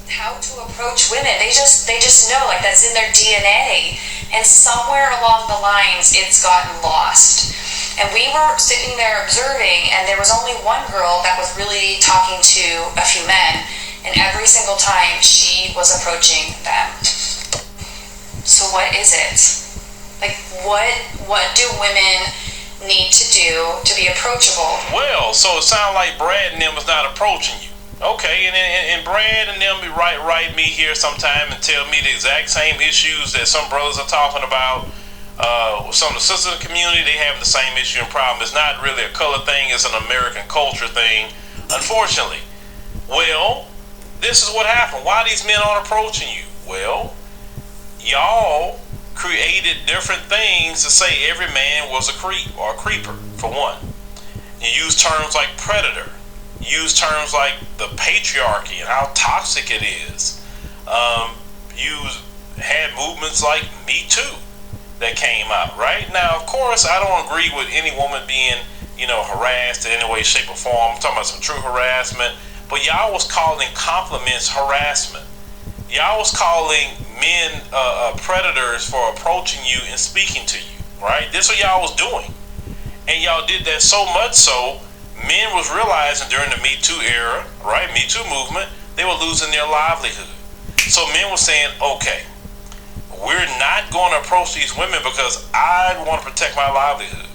R: how to approach women. They just know, like that's in their DNA. And somewhere along the lines, it's gotten lost. And we were sitting there observing, and there was only one girl that was really talking to a few men, and every single time she was approaching them. So what is it? Like, what do women need to do to be approachable?
O: Well, so it sounds like Brad and them was not approaching you. Okay, and Brad and them be write me here sometime and tell me the exact same issues that some brothers are talking about. Some of the sisters in the community, they have the same issue and problem. It's not really a color thing, it's an American culture thing, unfortunately. Well, this is what happened. Why these men aren't approaching you? Well, y'all created different things to say every man was a creep or a creeper, for one. You use terms like predator. Use terms like the patriarchy and how toxic it is. You had movements like Me Too that came out, right? Now, of course, I don't agree with any woman being, harassed in any way, shape, or form. I'm talking about some true harassment. But y'all was calling compliments harassment. Y'all was calling men predators for approaching you and speaking to you, right? This is what y'all was doing. And y'all did that so much so, men was realizing during the Me Too era, right, Me Too movement, they were losing their livelihood. So men were saying, okay, we're not going to approach these women because I want to protect my livelihood.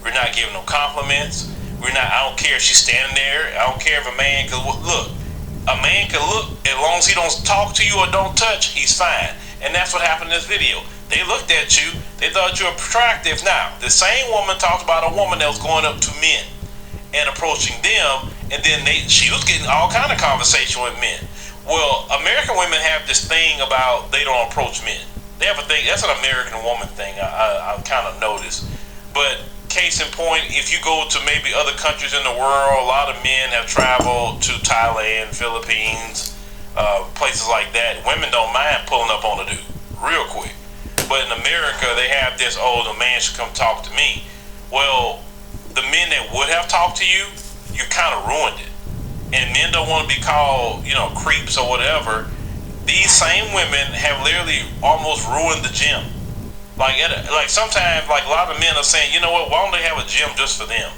O: We're not giving no compliments.
S: I don't care if she's standing there. I don't care if a man can look. A man can look as long as he don't talk to you or don't touch, he's fine. And that's what happened in this video. They looked at you, they thought you were attractive. Now, the same woman talked about a woman that was going up to men and approaching them, and then she was getting all kind of conversation with men. Well, American women have this thing about they don't approach men. They have a thing, that's an American woman thing, I kind of noticed. But case in point, if you go to maybe other countries in the world, a lot of men have traveled to Thailand, Philippines, places like that. Women don't mind pulling up on a dude real quick. But in America, they have this, oh, the man should come talk to me. Well, the men that would have talked to you, you kind of ruined it. And men don't want to be called, creeps or whatever. These same women have literally almost ruined the gym. Like sometimes, like a lot of men are saying, you know what, why don't they have a gym just for them?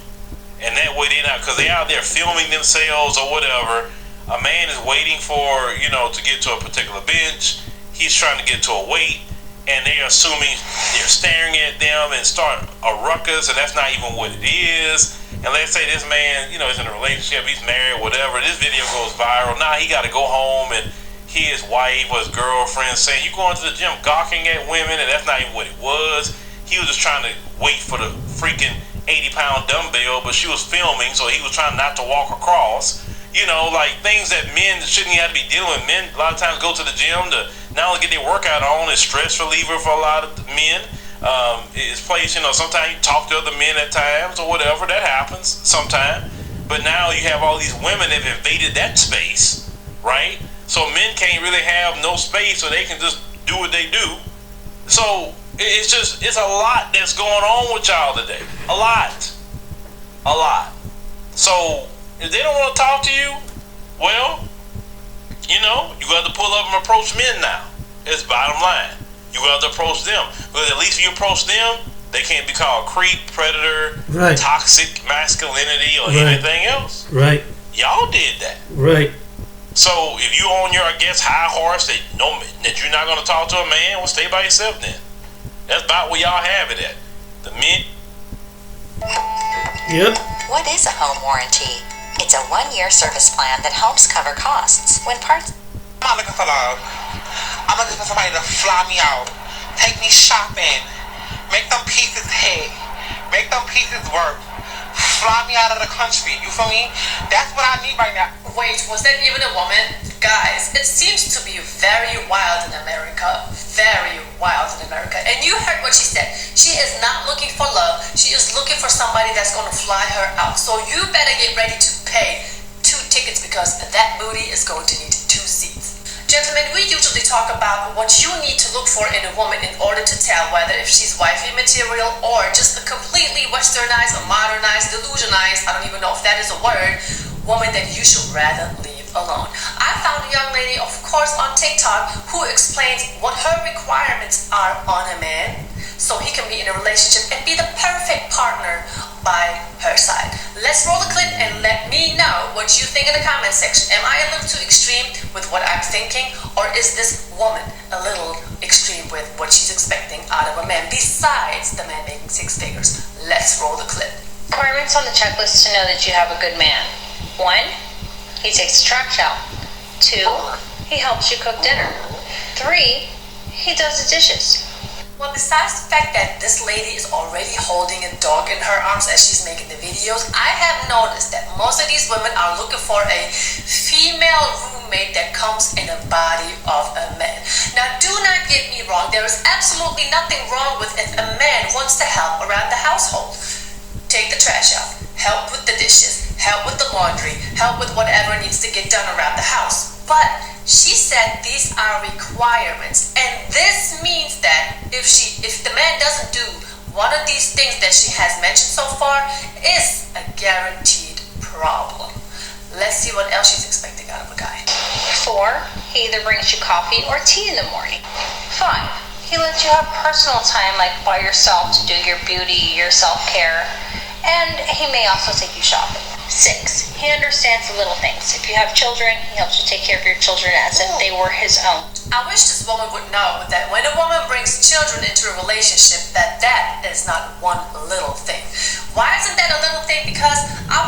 S: And that way they're not, because they're out there filming themselves or whatever. A man is waiting for, to get to a particular bench. He's trying to get to a weight, and they're assuming they're staring at them and start a ruckus, and that's not even what it is. And let's say this man, is in a relationship, he's married, whatever. This video goes viral. Now he got to go home and hear his wife or his girlfriend saying, you going to the gym gawking at women, and that's not even what it was. He was just trying to wait for the freaking 80-pound dumbbell, but she was filming, so he was trying not to walk across. Like things that men shouldn't have to be dealing with. Men a lot of times go to the gym to not only get their workout on, it's stress reliever for a lot of men. It's place, sometimes you talk to other men at times or whatever, that happens sometimes. But now you have all these women that have invaded that space, right? So men can't really have no space, so they can just do what they do. So it's a lot that's going on with y'all today. A lot. So if they don't want to talk to you, well, you got to pull up and approach men now. It's bottom line. You got to approach them. Because at least if you approach them, they can't be called creep, predator, toxic masculinity, or anything else.
A: Right.
S: Y'all did that.
A: Right.
S: So if you on your, high horse that you're not going to talk to a man, well, stay by yourself then. That's about where y'all have it at. The men.
A: Yep.
T: What is a home warranty? It's a 1-year service plan that helps cover costs when parts.
U: I'm not looking for love. I'm looking for somebody to fly me out, take me shopping, make them pieces pay, make them pieces work, fly me out of the country. You feel me? That's what I need right now.
J: Wait, was that even a woman? Guys, it seems to be very wild in America. Very wild in America. And you heard what she said. She is not looking for love. She is looking for somebody that's going to fly her out. So you better get ready to pay 2 tickets because that booty is going to need 2 seats. Gentlemen, we usually talk about what you need to look for in a woman in order to tell whether if she's wifey material or just a completely westernized or modernized, delusionized, I don't even know if that is a word, woman that you should rather leave alone. I found a young lady, of course, on TikTok who explains what her requirements are on a man so he can be in a relationship and be the perfect partner by her side. Let's roll the clip and let me know what you think in the comment section. Am I a little too extreme with what I'm thinking, or is this woman a little extreme with what she's expecting out of a man besides the man making 6 figures? Let's roll the clip.
V: Requirements on the checklist to know that you have a good man. 1, he takes the trash out. 2, he helps you cook dinner. 3, he does the dishes.
J: Well, besides the fact that this lady is already holding a dog in her arms as she's making the videos, I have noticed that most of these women are looking for a female roommate that comes in the body of a man. Now, do not get me wrong. There is absolutely nothing wrong with if a man wants to help around the household. Take the trash out, help with the dishes, help with the laundry, help with whatever needs to get done around the house. But she said these are requirements, and this means that if the man doesn't do one of these things that she has mentioned so far, is a guaranteed problem. Let's see what else she's expecting out of a guy.
V: 4, he either brings you coffee or tea in the morning. 5, he lets you have personal time like by yourself to do your beauty, your self-care, and he may also take you shopping. 6, he understands the little things. If you have children, he helps you take care of your children as if they were his own.
J: I wish this woman would know that when a woman brings children into a relationship, that is not one little thing. Why isn't that a little thing? Because I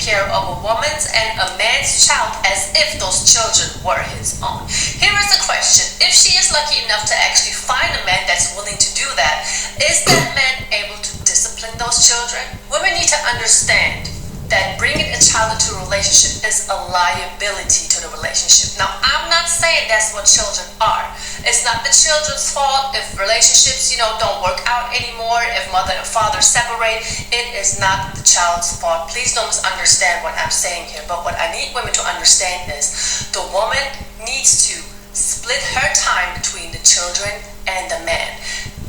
C: care of a woman's and a man's child as if those children were his own. Here is the question. If she is lucky enough to actually find a man that's willing to do that, is that man able to discipline those children? Women need to understand that bringing a child into a relationship is a liability to the relationship. Now, I'm not saying that's what children are. It's not the children's fault if relationships, don't work out anymore, if mother and father separate. It is not the child's fault. Please don't misunderstand what I'm saying here. But what I need women to understand is the woman needs to split her time between the children and the man.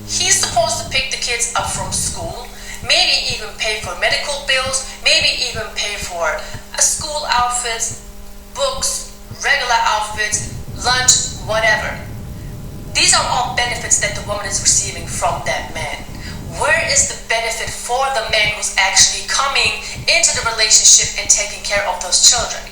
C: He's supposed to pick the kids up from school, maybe even pay for medical bills, maybe even pay for school outfits, books, regular outfits, lunch, whatever. These are all benefits that the woman is receiving from that man. Where is the benefit for the man who's actually coming into the relationship and taking care of those children?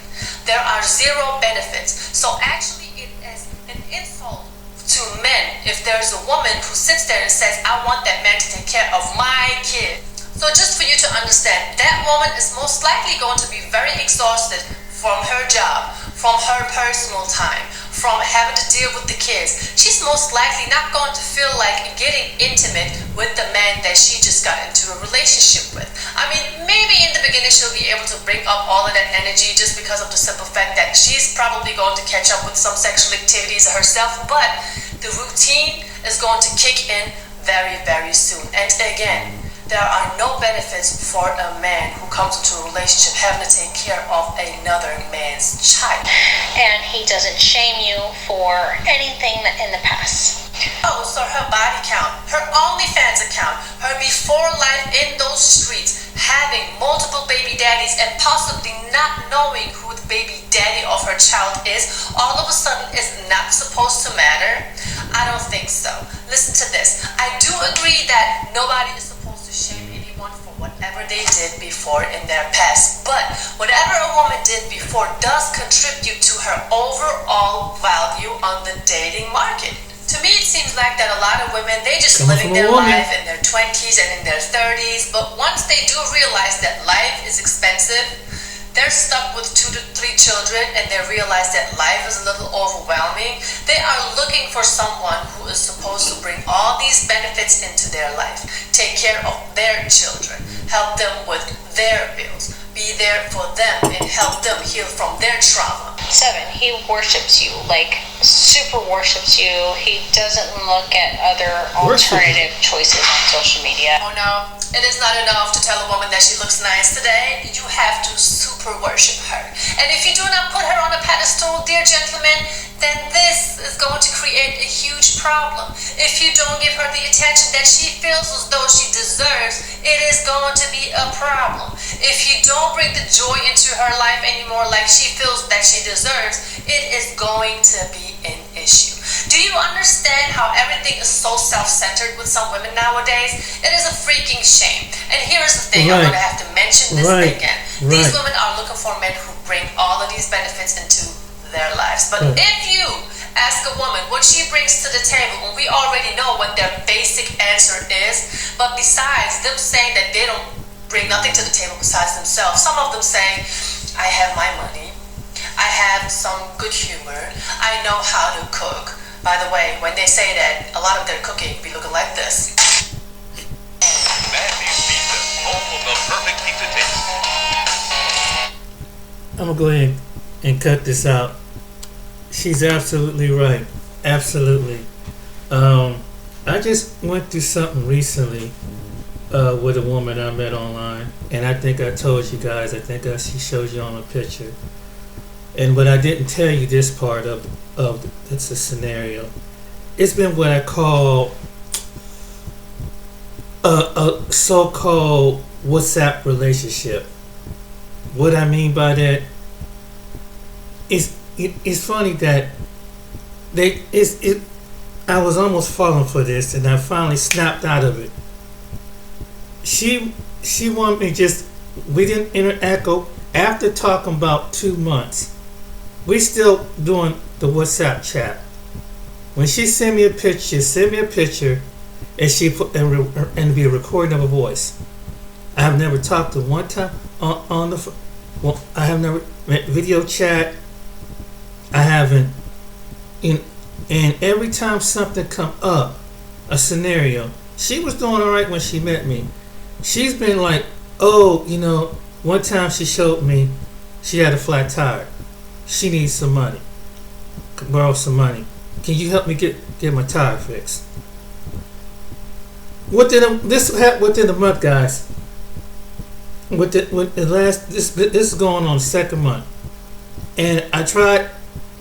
C: There are zero benefits. So actually it is an insult to men if there's a woman who sits there and says, I want that man to take care of my kid. So just for you to understand, that woman is most likely going to be very exhausted from her job, from her personal time, from having to deal with the kids. She's most likely not going to feel like getting intimate with the man that she just got into a relationship with. I mean, maybe in the beginning she'll be able to bring up all of that energy just because of the simple fact that she's probably going to catch up with some sexual activities herself, but the routine is going to kick in very, very soon. And again, there are no benefits for a man who comes into a relationship having to take care of another man's child.
V: And he doesn't shame you for anything in the past.
C: Oh, so her body count, her OnlyFans account, her before life in those streets, having multiple baby daddies and possibly not knowing who the baby daddy of her child is, all of a sudden is not supposed to matter? I don't think so. Listen to this. I do agree that nobody is supposed to shame anyone for whatever they did before in their past, but whatever a woman did before does contribute to her overall value on the dating market. To me, it seems like that a lot of women, they just living their life in their 20s and in their 30s, but once they do realize that life is expensive, they're stuck with 2 to 3 children and they realize that life is a little overwhelming, they are looking for someone who is supposed to bring all these benefits into their life, take care of their children, help them with their bills, be there for them and help them heal from their trauma.
V: 7, he worships you, like super worships you. He doesn't look at other alternative choices on social media.
C: Oh no, it is not enough to tell a woman that she looks nice today. You have to super worship her. And if you do not put her on a pedestal, dear gentlemen, then this is going to create a huge problem. If you don't give her the attention that she feels as though she deserves, it is going to be a problem. If you don't bring the joy into her life anymore like she feels that she deserves, it is going to be an issue. Do you understand how everything is so self-centered with some women nowadays? It is a freaking shame. And here is the thing, I'm going to have to mention this again. These women are looking for men who bring all of these benefits into their lives. But if you ask a woman what she brings to the table, and we already know what their basic answer is, but besides them saying that they don't bring nothing to the table besides themselves, some of them say, I have my money, I have some good humor, I know how to cook. By the way, when they say that, a lot of their cooking be looking like this.
E: Matthew's Pizza, home of the perfect pizza taste.
A: I'm gonna go ahead and cut this out. She's absolutely right. Absolutely. I just went through something recently with a woman I met online, and I think I told you guys. I think she showed you on a picture. And but I didn't tell you this part of it's a scenario. It's been what I call a so-called WhatsApp relationship. What I mean by that is it's funny that I was almost falling for this, and I finally snapped out of it. She wanted me we didn't interact after talking about 2 months. We still doing the WhatsApp chat. When she send me a picture, and she put and be a recording of a voice. I have never talked to one time on the phone. Well, I have never video chat. I haven't. And every time something come up, a scenario, she was doing all right when she met me. She's been like, oh, one time she showed me she had a flat tire. She needs some money. Could borrow some money. Can you help me get my tire fixed? This happened within a month, guys. This is going on the second month, and I tried.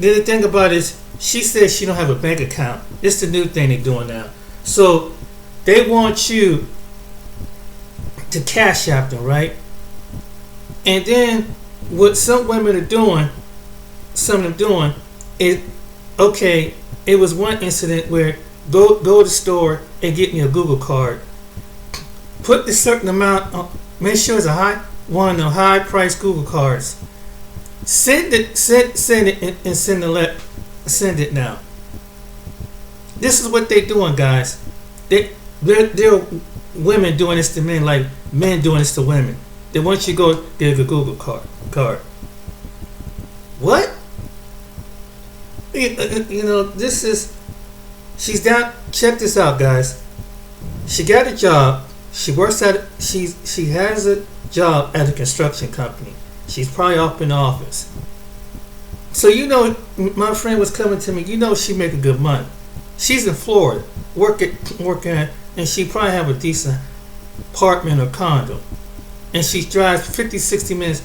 A: The thing about it is, she says she don't have a bank account. It's the new thing they're doing now. So they want you to cash out them, right? And then what some women are doing, some of them doing, is okay. It was one incident where go to the store and get me a Google card. Put a certain amount on. Make sure it's one of the high price Google cards. Send it, and send it now. This is what they're doing, guys. They're women doing this to men, like men doing this to women. They want you to go get a Google card. What? This is. She's down. Check this out, guys. She got a job. She works at. She has a job at a construction company. She's probably up in the office. So my friend was coming to me. She making good money. She's in Florida, working, and she probably have a decent apartment or condo. And she drives 50, 60 minutes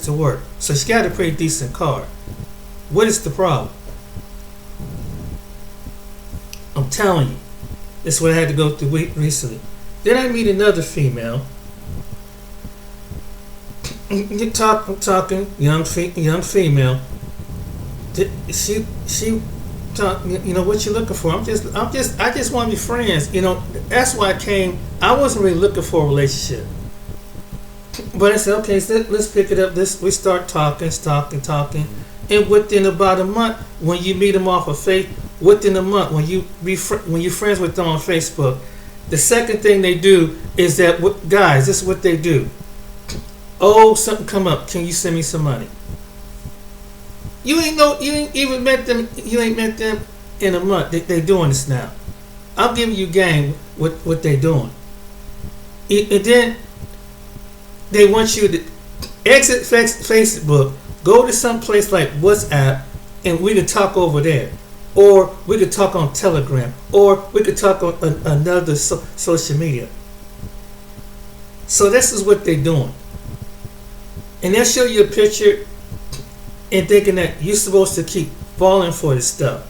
A: to work. So she got a pretty decent car. What is the problem? I'm telling you, this is what I had to go through recently. Then I meet another female. I'm talking young female. She talk. What you looking for? I just want to be friends. That's why I came. I wasn't really looking for a relationship. But I said, okay, so let's pick it up. We start talking, and within about a month, when you meet them off of Facebook, within a month, when you're friends with them on Facebook, the second thing they do is that, guys, this is what they do. Oh, something come up. Can you send me some money? You ain't even met them. You ain't met them in a month. They doing this now. I'm giving you game what they doing. And then they want you to exit Facebook, go to some place like WhatsApp, and we can talk over there. Or we could talk on Telegram. Or we could talk on another social media. So this is what they're doing. And they'll show you a picture and thinking that you're supposed to keep falling for this stuff.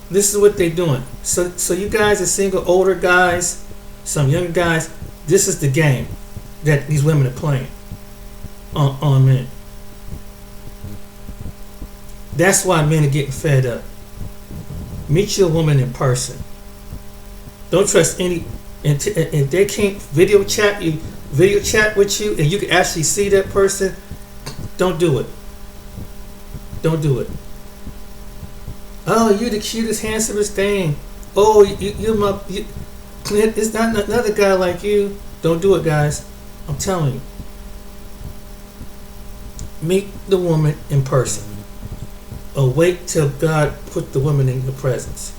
A: This is what they're doing. So you guys are single, older guys, some younger guys, this is the game that these women are playing on men. That's why men are getting fed up. Meet your woman in person. Don't trust any. And if they can't video chat with you, and you can actually see that person, don't do it. Don't do it. Oh, you're the cutest, handsomest thing. Oh, it's not another guy like you. Don't do it, guys. I'm telling you. Meet the woman in person. Or wait till God put the woman in your presence.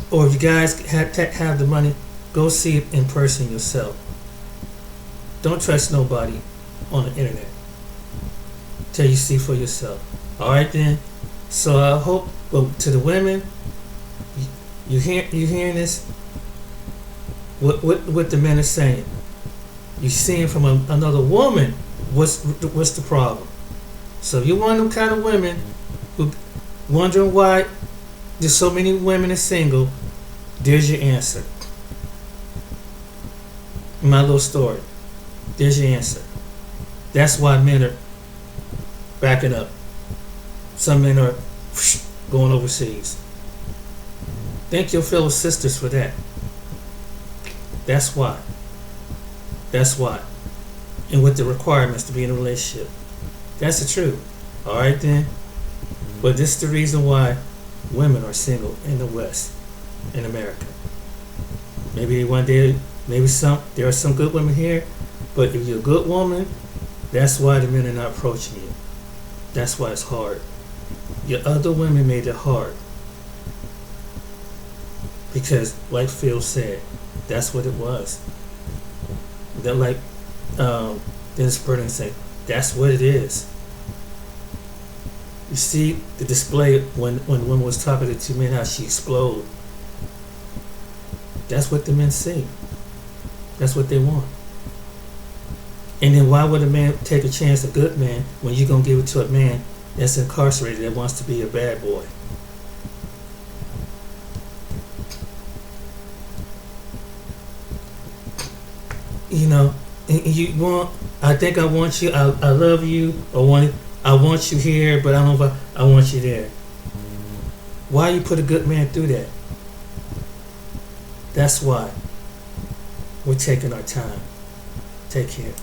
A: Or if you guys have the money, go see it in person yourself. Don't trust nobody on the internet till you see for yourself. Alright then. So I hope, to the women, you hearing this? What the men are saying. You're seeing from another woman what's the problem. So if you're one of them kind of women who wondering why there's so many women are single, there's your answer. My little story. There's your answer. That's why men are backing up. Some men are going overseas. Thank your fellow sisters for that. That's why. That's why. And with the requirements to be in a relationship. That's the truth. Alright then. But this is the reason why women are single in the West, in America. Maybe one day, there are some good women here, But if you're a good woman, that's why the men are not approaching you. That's why it's hard. Your other women made it hard. Because, like Phil said, that's what it was. That, like Dennis Burton said, that's what it is. You see the display when woman was talking to two men, how she exploded. That's what the men see. That's what they want. And then why would a man take a chance, a good man, when you're going to give it to a man that's incarcerated that wants to be a bad boy? You know, and you want, I think I want you, I love you, I want you here, but I don't know if I want you there. Why you put a good man through that? That's why we're taking our time. Take care.